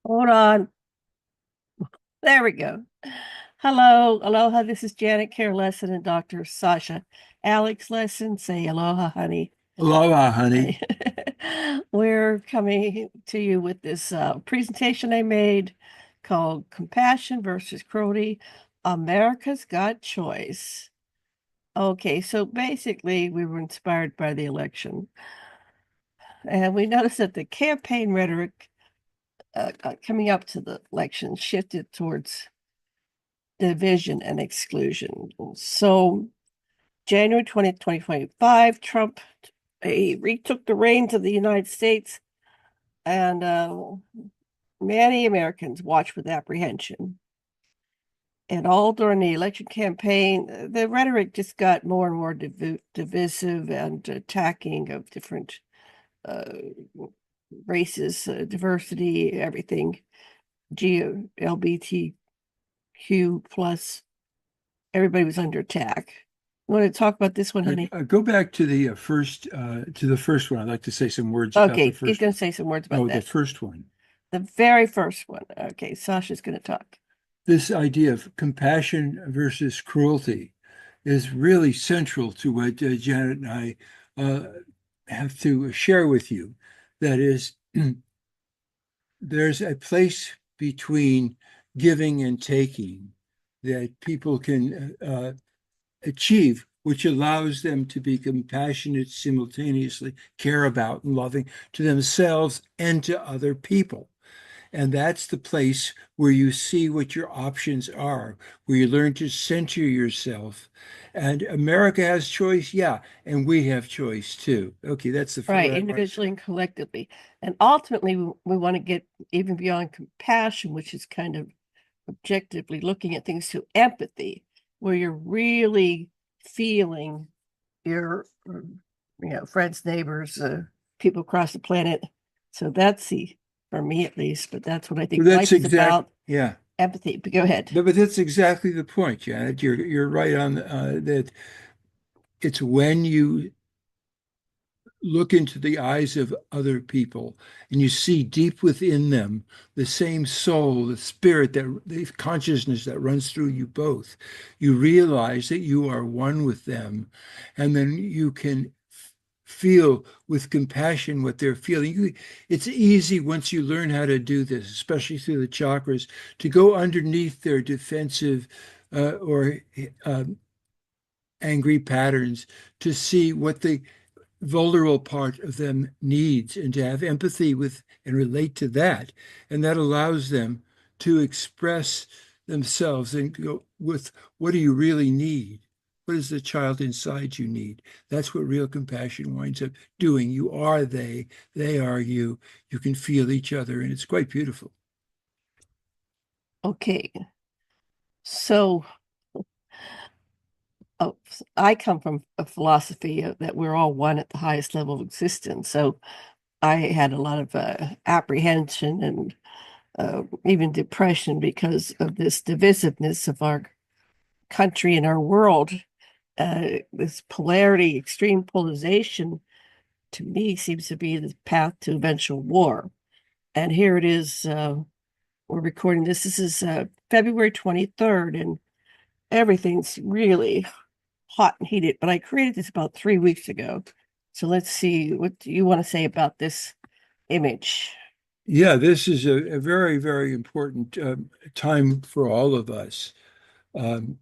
Hold on. There we go. Hello, aloha. This is Janet Care Lessin and Dr. Sasha. Alex Lessin, say aloha, honey. Aloha, honey. We're coming to you with this presentation I made called Compassion versus Cruelty. America's Got Choice. Okay, so basically, we were inspired by the election, and we noticed that the campaign rhetoric coming up to the election shifted towards division and exclusion. So, January 20th, 2025, Trump he retook the reins of the United States, and many Americans watched with apprehension. And all during the election campaign, the rhetoric just got more and more divisive and attacking of different uh, races, diversity, everything, LGBTQ plus. Everybody was under attack. You want to talk about this one, honey? Go back to the first one. I'd like to say some words about the Okay, he's first going to one. say some words about No, the that. first one. The very first one. Okay, Sasha's going to talk. This idea of compassion versus cruelty is really central to what Janet and I have to share with you. That is, there's a place between giving and taking that people can achieve, which allows them to be compassionate simultaneously, care about and loving to themselves and to other people. And that's the place where you see what your options are, where you learn to center yourself. And America has choice, yeah, and we have choice too. Okay, that's Right, what I want to say. individually and collectively. And ultimately, we want to get even beyond compassion, which is kind of objectively looking at things, to empathy, where you're really feeling your friends, neighbors, people across the planet. So that's the, for me at least, but that's what I Well, think that's life is exact, about, yeah. empathy. But go ahead. But that's exactly the point, Janet. You're right on that. It's when you look into the eyes of other people and you see deep within them the same soul, the spirit, that the consciousness that runs through you both. You realize that you are one with them, and then you can feel with compassion what they're feeling. It's easy once you learn how to do this, especially through the chakras, to go underneath their defensive or angry patterns to see what the vulnerable part of them needs and to have empathy with and relate to that. And that allows them to express themselves and go with, what do you really need? What does the child inside you need? That's what real compassion winds up doing. You are they are you. You can feel each other, and it's quite beautiful. Okay, so oh, I come from a philosophy that we're all one at the highest level of existence. So I had a lot of apprehension and even depression because of this divisiveness of our country and our world. This polarity, extreme polarization, to me seems to be the path to eventual war. And here it is. We're recording this. This is February 23rd, and everything's really hot and heated. But I created this about 3 weeks ago. So let's see, what do you want to say about this image? Yeah, this is a very, very important time for all of us. Um,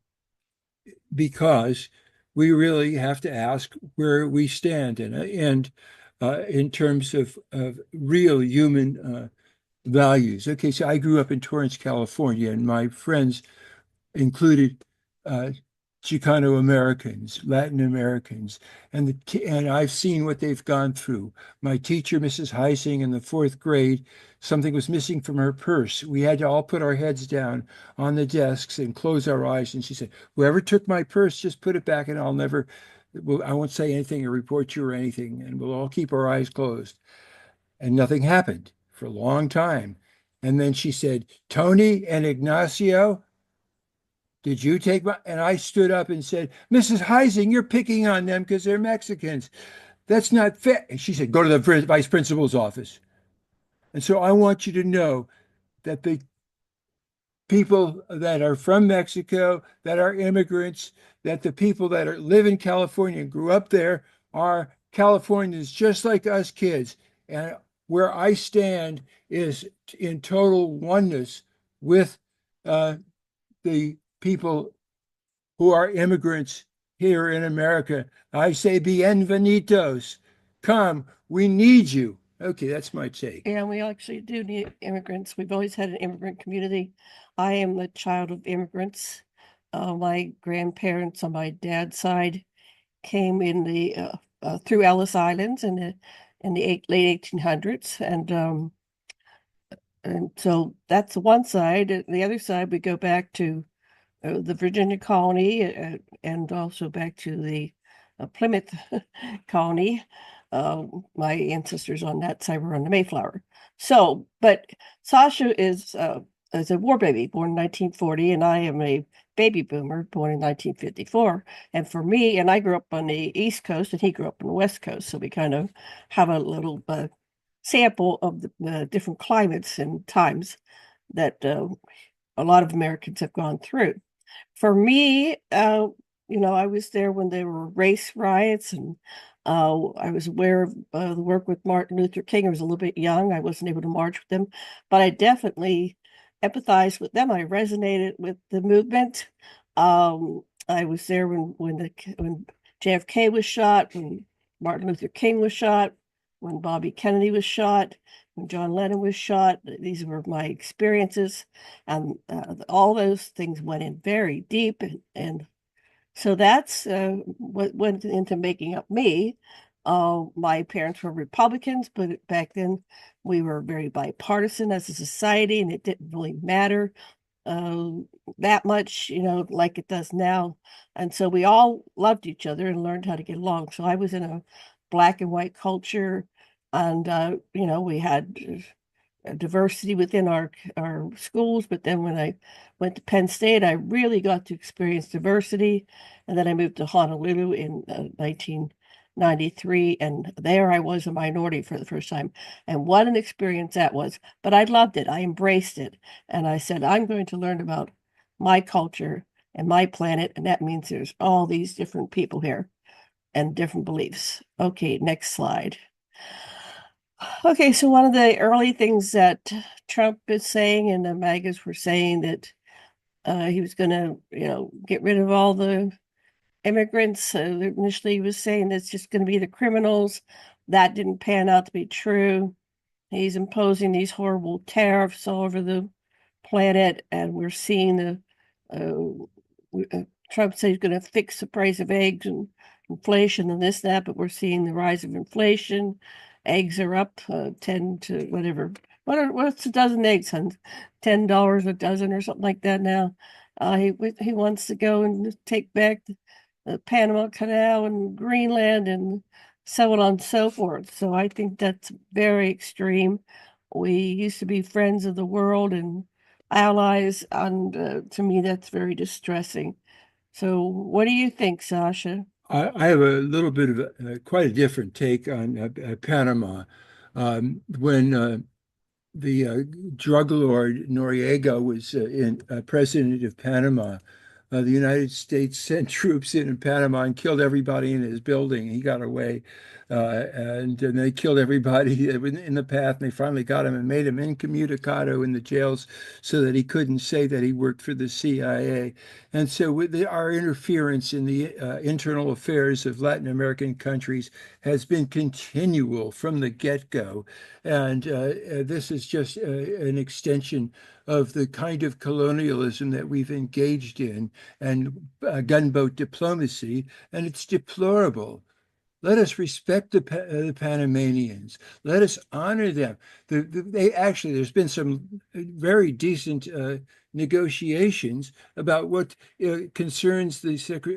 because we really have to ask where we stand in terms of real human values. Okay, so I grew up in Torrance, California, and my friends included uh, Chicano Americans, Latin Americans, and I've seen what they've gone through. My teacher, Mrs. Heising, in the fourth grade, something was missing from her purse. We had to all put our heads down on the desks and close our eyes. And she said, "Whoever took my purse, just put it back, and I won't say anything or report you or anything, and we'll all keep our eyes closed." And nothing happened for a long time. And then she said, "Tony and Ignacio, did you take my?" And I stood up and said, "Mrs. Heising, you're picking on them because they're Mexicans. That's not fair." And she said, "Go to the vice principal's office." And so I want you to know that the people that are from Mexico, that are immigrants, that the people that live in California and grew up there are Californians just like us kids. And where I stand is in total oneness with uh, the people who are immigrants here in America. I say, bienvenidos. Come, we need you. Okay, that's my take. Yeah, we actually do need immigrants. We've always had an immigrant community. I am the child of immigrants. My grandparents on my dad's side came in the through Ellis Islands in the late 1800s, and so that's one side. The other side, we go back to the Virginia colony and also back to the Plymouth colony. My ancestors on that side were on the Mayflower. So, but Sasha is a war baby born in 1940, and I am a baby boomer born in 1954. And for me, and I grew up on the East Coast, and he grew up on the West Coast, so we kind of have a little sample of the different climates and times that a lot of Americans have gone through. For me, I was there when there were race riots, and I was aware of the work with Martin Luther King. I was a little bit young. I wasn't able to march with them, but I definitely empathized with them. I resonated with the movement. I was there when JFK was shot, when Martin Luther King was shot, when Bobby Kennedy was shot, when John Lennon was shot. These were my experiences, and all those things went in very deep, and so that's what went into making up me. My parents were Republicans, but back then we were very bipartisan as a society, and it didn't really matter uh, that much, like it does now. And so we all loved each other and learned how to get along. So I was in a black and white culture, and we had diversity within our schools. But then when I went to Penn State, I really got to experience diversity. And then I moved to Honolulu in 1993, and there I was a minority for the first time. And what an experience that was. But I loved it. I embraced it. And I said, I'm going to learn about my culture and my planet. And that means there's all these different people here and different beliefs. Okay, next slide. Okay, so one of the early things that Trump is saying, and the MAGAs were saying that he was going to, get rid of all the immigrants. Initially, he was saying it's just going to be the criminals. That didn't pan out to be true. He's imposing these horrible tariffs all over the planet, and we're seeing Trump says he's going to fix the price of eggs and inflation and this, that, but we're seeing the rise of inflation. Eggs are up 10 to whatever. What's a dozen eggs, hun? $10 a dozen or something like that now. He wants to go and take back the Panama Canal and Greenland and so on and so forth. So I think that's very extreme. We used to be friends of the world and allies, and to me, that's very distressing. So, what do you think, Sasha? I have a little bit of quite a different take on Panama. When the drug lord Noriega was president of Panama, the United States sent troops in Panama and killed everybody in his building. He got away, and they killed everybody in the path. And they finally got him and made him incommunicado in the jails so that he couldn't say that he worked for the CIA. And so our interference in the internal affairs of Latin American countries has been continual from the get-go. And this is just an extension of the kind of colonialism that we've engaged in and gunboat diplomacy, and it's deplorable. Let us respect the Panamanians. Let us honor them. There's been some very decent negotiations about what concerns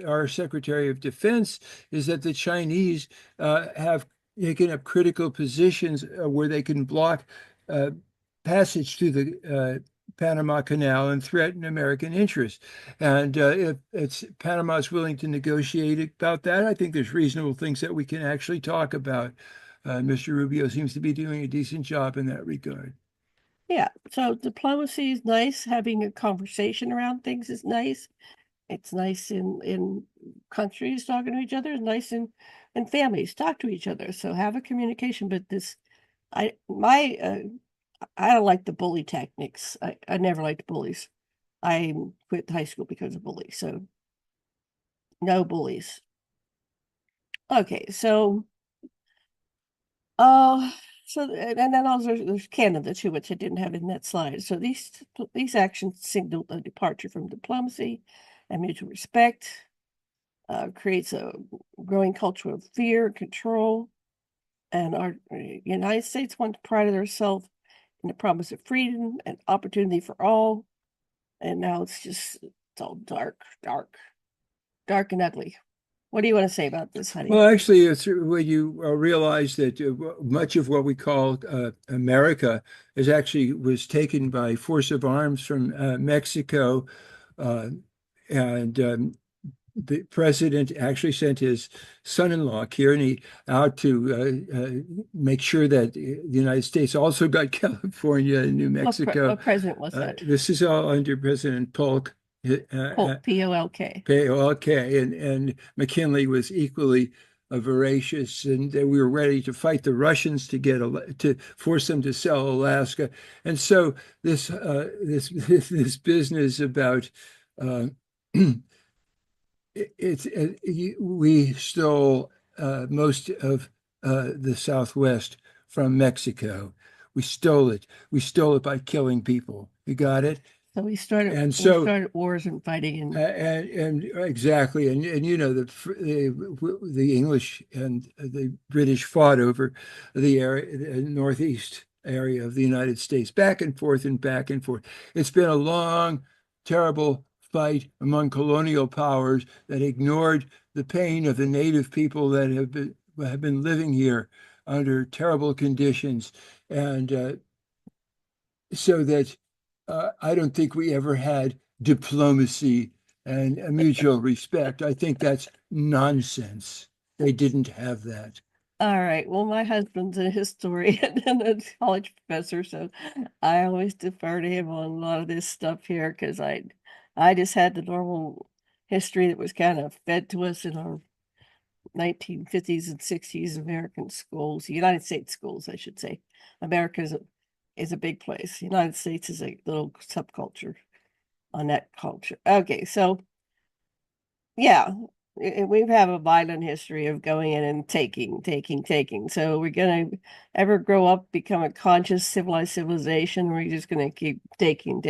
our Secretary of Defense is that the Chinese have taken up critical positions where they can block uh, passage through the Panama Canal and threaten American interests. And if Panama is willing to negotiate about that, I think there's reasonable things that we can actually talk about. Mr. Rubio seems to be doing a decent job in that regard. Yeah, so diplomacy is nice. Having a conversation around things is nice. It's nice in countries talking to each other. It's nice in families talk to each other. So have a communication. But this, I don't like the bully techniques. I never liked bullies. I quit high school because of bullies. So no bullies. Okay, so uh and then also there's Canada too, which I didn't have in that slide. So these actions signal a departure from diplomacy and mutual respect, creates a growing culture of fear and control. And our United States once prided herself in the promise of freedom and opportunity for all. And now it's all dark, dark, dark and ugly. What do you want to say about this, honey? Well, actually, it's when you realize that much of what we call America is actually was taken by force of arms from Mexico, uh, and the president actually sent his son-in-law Kearney out to make sure that the United States also got California and New Mexico. What president was that? This is all under President Polk. Polk, Polk. Okay, okay, and McKinley was equally voracious, and we were ready to fight the Russians to to force them to sell Alaska, and so this business about uh, we stole most of the Southwest from Mexico. We stole it. We stole it by killing people. You got it? So And we so started wars and fighting and exactly, and you know the English and the British fought over the area, the northeast area of the United States, back and forth and back and forth. It's been a long, terrible fight among colonial powers that ignored the pain of the native people that have been living here under terrible conditions, and so that I don't think we ever had diplomacy and a mutual respect. I think that's nonsense. They didn't have that. all right. Well, my husband's a historian and a college professor, so I always defer to him on a lot of this stuff here because I just had the normal history that was kind of fed to us in our 1950s and 60s American schools, United States schools, I should say. America is a big place. United States is a little subculture on that culture. Okay, so yeah, we have a violent history of going in and taking. So we're gonna ever grow up, become a conscious, civilized civilization, or we're just gonna keep taking.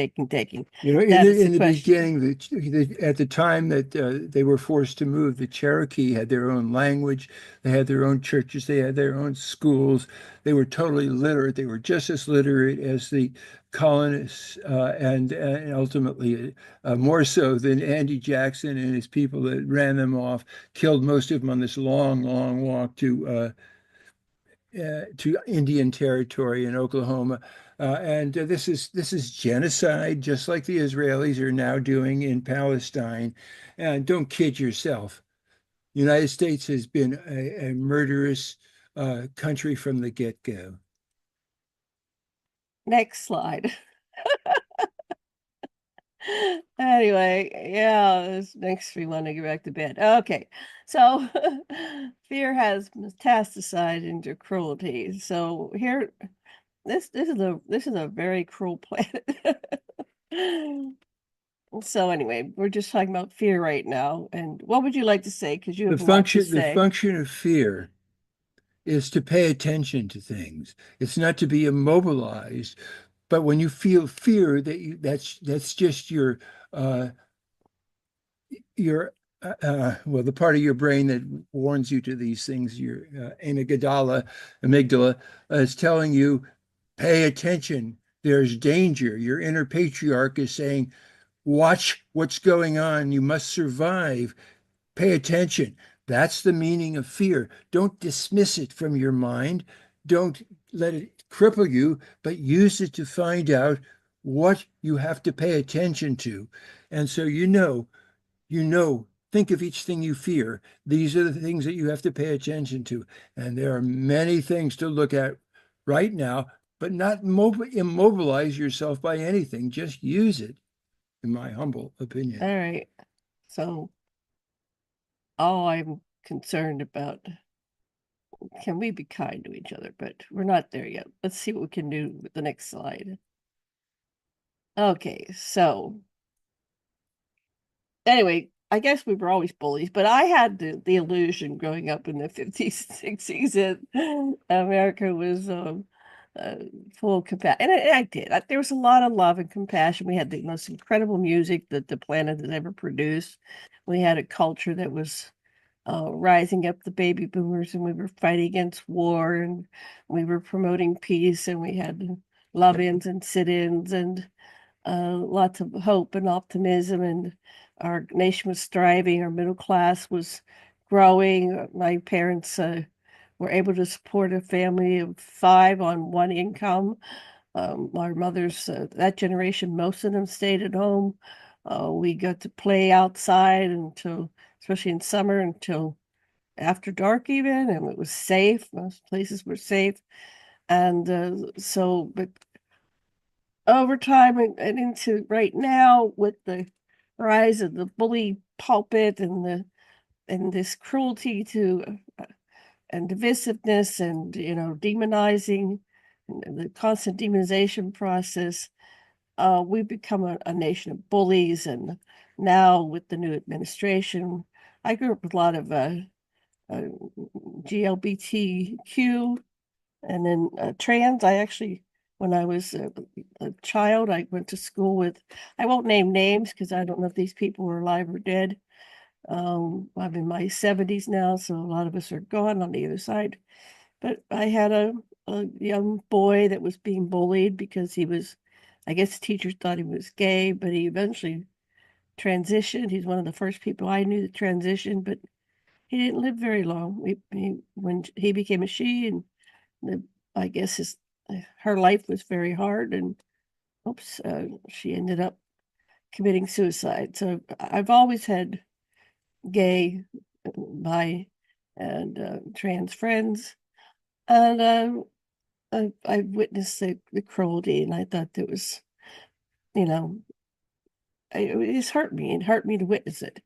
You know, That is the in the question. beginning, at the time that they were forced to move, the Cherokee had their own language, they had their own churches, they had their own schools. They were totally literate. They were just as literate as the colonists, and ultimately more so than Andy Jackson and his people that ran them off, killed most of them on this long, long walk to Indian territory in Oklahoma. And this is genocide, just like the Israelis are now doing in Palestine. And don't kid yourself. The United States has been a murderous country from the get-go. Next slide. Anyway, yeah, this makes me want to get back to bed. Okay, so fear has metastasized into cruelty. So here, this is a very cruel planet. So anyway, we're just talking about fear right now. And what would you like to say? Because you have a lot to The say. function of fear is to pay attention to things. It's not to be immobilized, but when you feel fear, that's just uh, your well, the part of your brain that warns you to these things, your amygdala, is telling you, pay attention. There's danger. Your inner patriarch is saying, watch what's going on. You must survive. Pay attention. That's the meaning of fear. Don't dismiss it from your mind. Don't let it cripple you, but use it to find out what you have to pay attention to. And so think of each thing you fear. These are the things that you have to pay attention to. And there are many things to look at right now. but not immobilize yourself by anything. Just use it, in my humble All opinion. right. So all I'm concerned about, can we be kind to each other? But we're not there yet. Let's see what we can do with the next slide. Okay, so anyway, I guess we were always bullies, but I had the illusion growing up in the 50s, 60s that America was uh, full of compassion. And I did. There was a lot of love and compassion. We had the most incredible music that the planet has ever produced. We had a culture that was rising up the baby boomers, and we were fighting against war, and we were promoting peace, and we had love-ins and sit-ins, and lots of hope and optimism, and our nation was thriving. Our middle class was growing. My parents were able to support a family of five on one income. Our mothers, that generation, most of them stayed at home. We got to play outside until, especially in summer, until after dark even, and it was safe. Most places were safe. And but over time and into right now, with the rise of the bully pulpit and this cruelty to and divisiveness, and demonizing, and the constant demonization process, we've become a nation of bullies. And now with the new administration, I grew up with a lot of uh, GLBTQ, and then trans. I actually, when I was a child, I went to school with, I won't name names because I don't know if these people were alive or dead. I'm in my 70s now, so a lot of us are gone on the other side. But I had a young boy that was being bullied because he was, I guess teachers thought he was gay, but he eventually transitioned. He's one of the first people I knew that transitioned, but he didn't live very long. When he became a she, and the, I guess her life was very hard, and oops, she ended up committing suicide. So I've always had gay, bi, and trans friends, and I witnessed the cruelty, and I thought that was, you know, it just hurt me. It hurt me to witness it.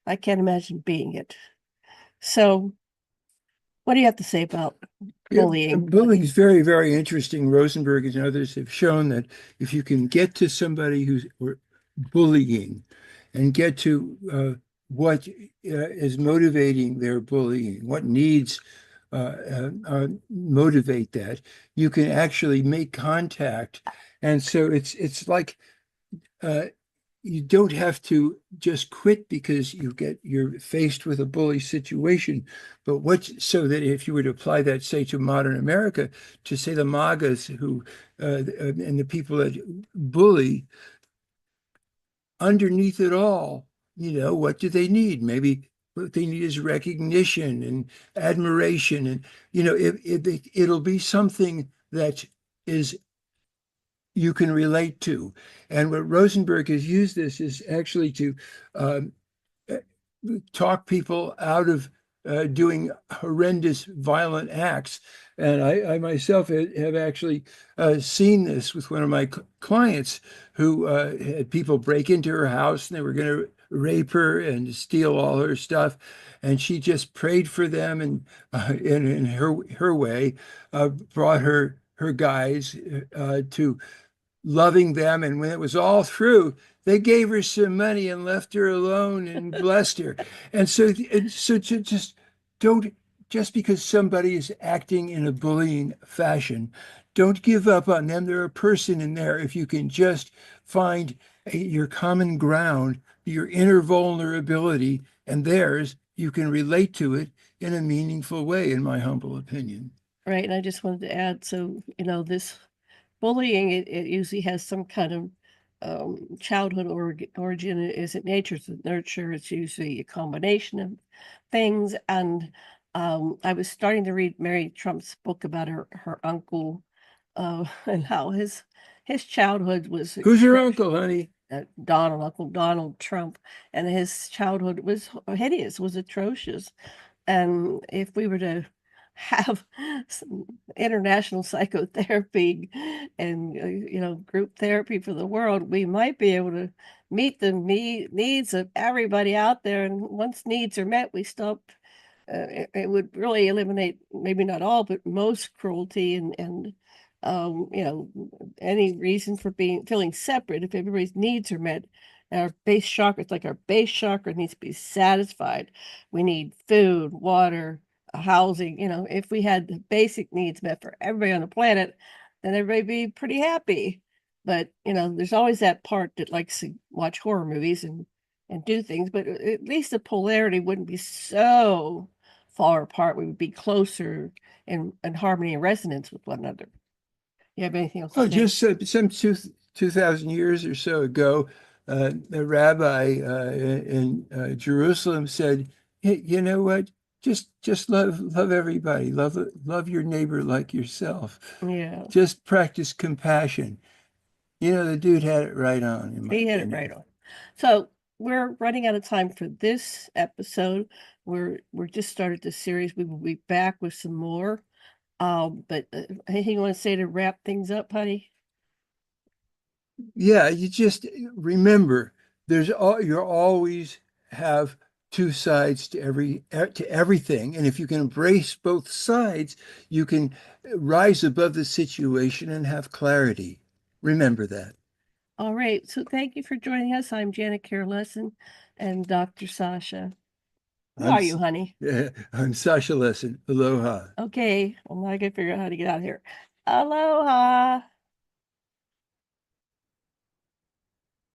I can't imagine being it. So, what do you have to say about Yeah, bullying? bullying is very, very interesting. Rosenberg and others have shown that if you can get to somebody who's or bullying and get to what is motivating their bullying, what needs motivate that, you can actually make contact. And so it's like uh, you don't have to just quit because you're faced with a bully situation. But so that if you were to apply that, say, to modern America, to say the MAGAs who and the people that bully, underneath it all, what do they need? Maybe what they need is recognition and admiration, and it'll be something that is you can relate to. And what Rosenberg has used this is actually to um, talk people out of doing horrendous, violent acts. And I myself have actually seen this with one of my clients who had people break into her house and they were going to rape her and steal all her stuff. And she just prayed for them and in her way, brought her guys to loving them. And when it was all through, they gave her some money and left her alone and blessed her. And so just don't, just because somebody is acting in a bullying fashion, don't give up on them. They're a person in there. If you can just find your common ground, your inner vulnerability and theirs, you can relate to it in a meaningful way, in my humble opinion. Right. And I just wanted to add, so, this bullying, it usually has some kind of childhood origin. Is it nature? Is it nurture? It's usually a combination of things. And I was starting to read Mary Trump's book about her uncle, and how his childhood was Who's your uncle, honey? Uncle Donald Trump, and his childhood was hideous, was atrocious. And if we were to have some international psychotherapy and group therapy for the world, we might be able to meet the needs of everybody out there. And once needs are met, we stop. It would really eliminate, maybe not all, but most cruelty and any reason for feeling separate if everybody's needs are met. Our base chakra, it's like our base chakra needs to be satisfied. We need food, water, housing. If we had the basic needs met for everybody on the planet, then everybody would be pretty happy. But there's always that part that likes to watch horror movies and do things, but at least the polarity wouldn't be so far apart. We would be closer in harmony and resonance with one another. You have anything else to Oh, say? just some 2,000 years or so ago, a rabbi in Jerusalem said, "Hey, you know what? Just love everybody. Love your neighbor like yourself. Yeah, Just practice compassion." You know, the dude had it right on, in my he hit it right opinion. on. So we're running out of time for this episode. We're just started this series. We will be back with some more. But anything you want to say to wrap things up, honey? Yeah, you just remember you're always have two sides to everything, and if you can embrace both sides, you can rise above the situation and have clarity. Remember that. All right. So thank you for joining us. I'm Janet Care Lessin and Dr. Sasha. Who I'm are you, honey? I'm Sasha Lessin. Aloha. Okay. Well, now I gotta figure out how to get out of here. Aloha.